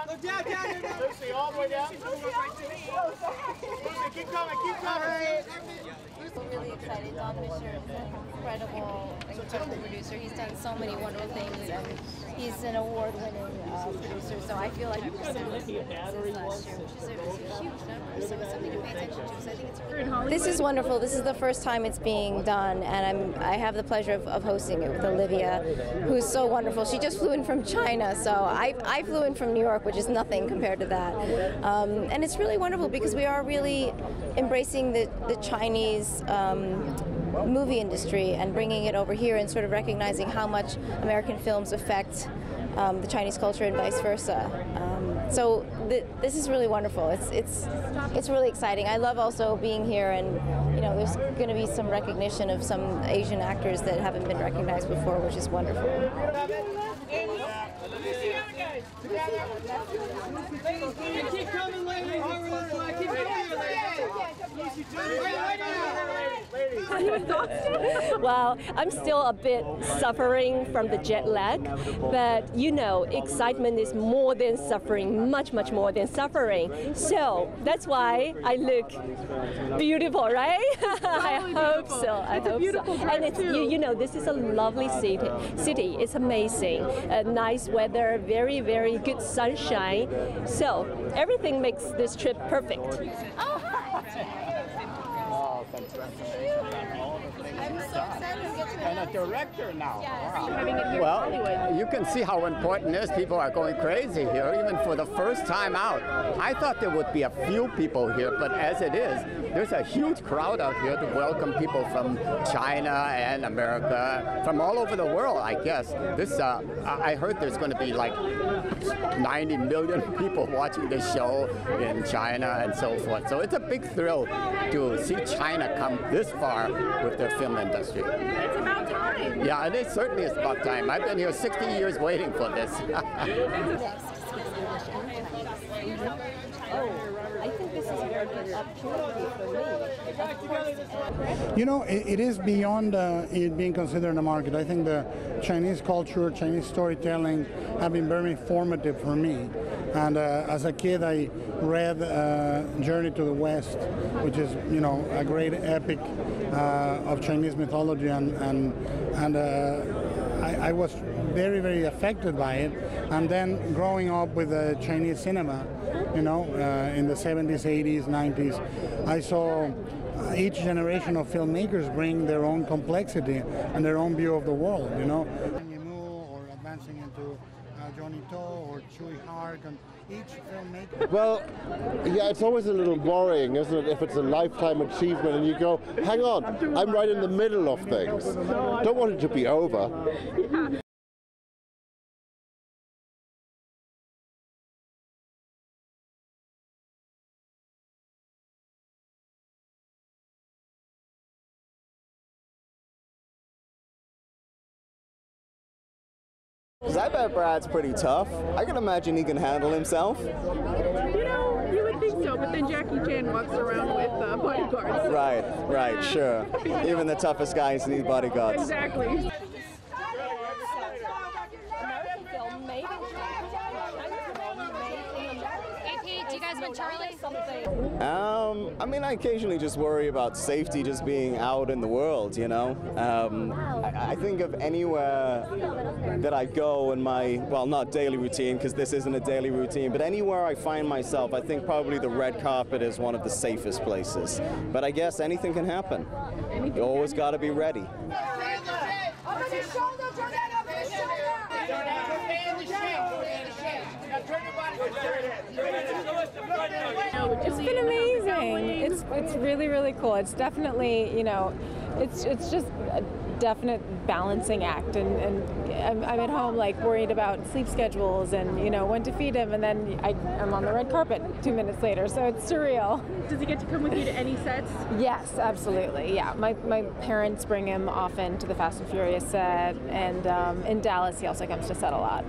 Look down, Lucy, all the way down. Lucy, keep coming, keep coming. I'm really excited. Don Fisher is an incredible producer. He's done so many wonderful things, and he's an award-winning producer. So I feel like this last year, which is a huge number. So it's something to pay attention to. So I think it's really This is wonderful. This is the first time it's being done, and I have the pleasure of hosting it with Olivia, who's so wonderful. She just flew in from China, so I flew in from New York, which is nothing compared to that. And it's really wonderful because we are really embracing the Chinese movie industry and bringing it over here and sort of recognizing how much American films affect the Chinese culture and vice versa. So this is really wonderful. It's really exciting. I love also being here, and there's going to be some recognition of some Asian actors that haven't been recognized before, which is wonderful. Keep coming, ladies. Keep Are you exhausted? Well, I'm still a bit suffering from the jet lag, but excitement is more than suffering, much more than suffering. So that's why I look beautiful, right? I hope so. I hope so. And it's this is a lovely city. It's amazing. Nice weather, very good sunshine. So everything makes this trip perfect. Oh, hi. Oh, fantastic. I'm so excited to get to And a director now. Yes. Wow. Well, you can see how important it is. People are going crazy here, even for the first time out. I thought there would be a few people here, but as it is, there's a huge crowd out here to welcome people from China and America, from all over the world, I guess. I heard there's going to be like 90 million people watching this show in China and so forth. So it's a big thrill to see China come this far with their film industry. It's about time. Yeah, it certainly is about time. I've been here 60 years waiting for this. I think this is a very good opportunity for me. It is beyond it being considered a market. I think the Chinese culture, Chinese storytelling have been very formative for me. And as a kid, I read Journey to the West, which is, a great epic of Chinese mythology, and I was very affected by it. And then growing up with Chinese cinema, in the 70s, 80s, 90s, I saw each generation of filmmakers bring their own complexity and their own view of the world, or advancing into Johnny To or Chui Hark, and each filmmaker. Well, yeah, it's always a little worrying, isn't it, if it's a lifetime achievement and you go, hang on, I'm right in the middle of things. Don't want it to be over. Because I bet Brad's pretty tough. I can imagine he can handle himself. You would think so, but then Jackie Chan walks around with bodyguards. Right, sure. Even the toughest guys need bodyguards. Exactly. Do you guys want Charlie? I occasionally just worry about safety just being out in the world, I think of anywhere that I go in my, well, not daily routine, because this isn't a daily routine, but anywhere I find myself, I think probably the red carpet is one of the safest places. But I guess anything can happen. You always got to be ready. Over the shoulder, turn that over the shoulder. It's been amazing. It's really cool. It's definitely, it's just a definite balancing act, and I'm at home like worried about sleep schedules and when to feed him, and then I'm on the red carpet 2 minutes later, so it's surreal. Does he get to come with you to any sets? Yes, absolutely. Yeah, my parents bring him often to the Fast and Furious set, and in Dallas he also comes to set a lot.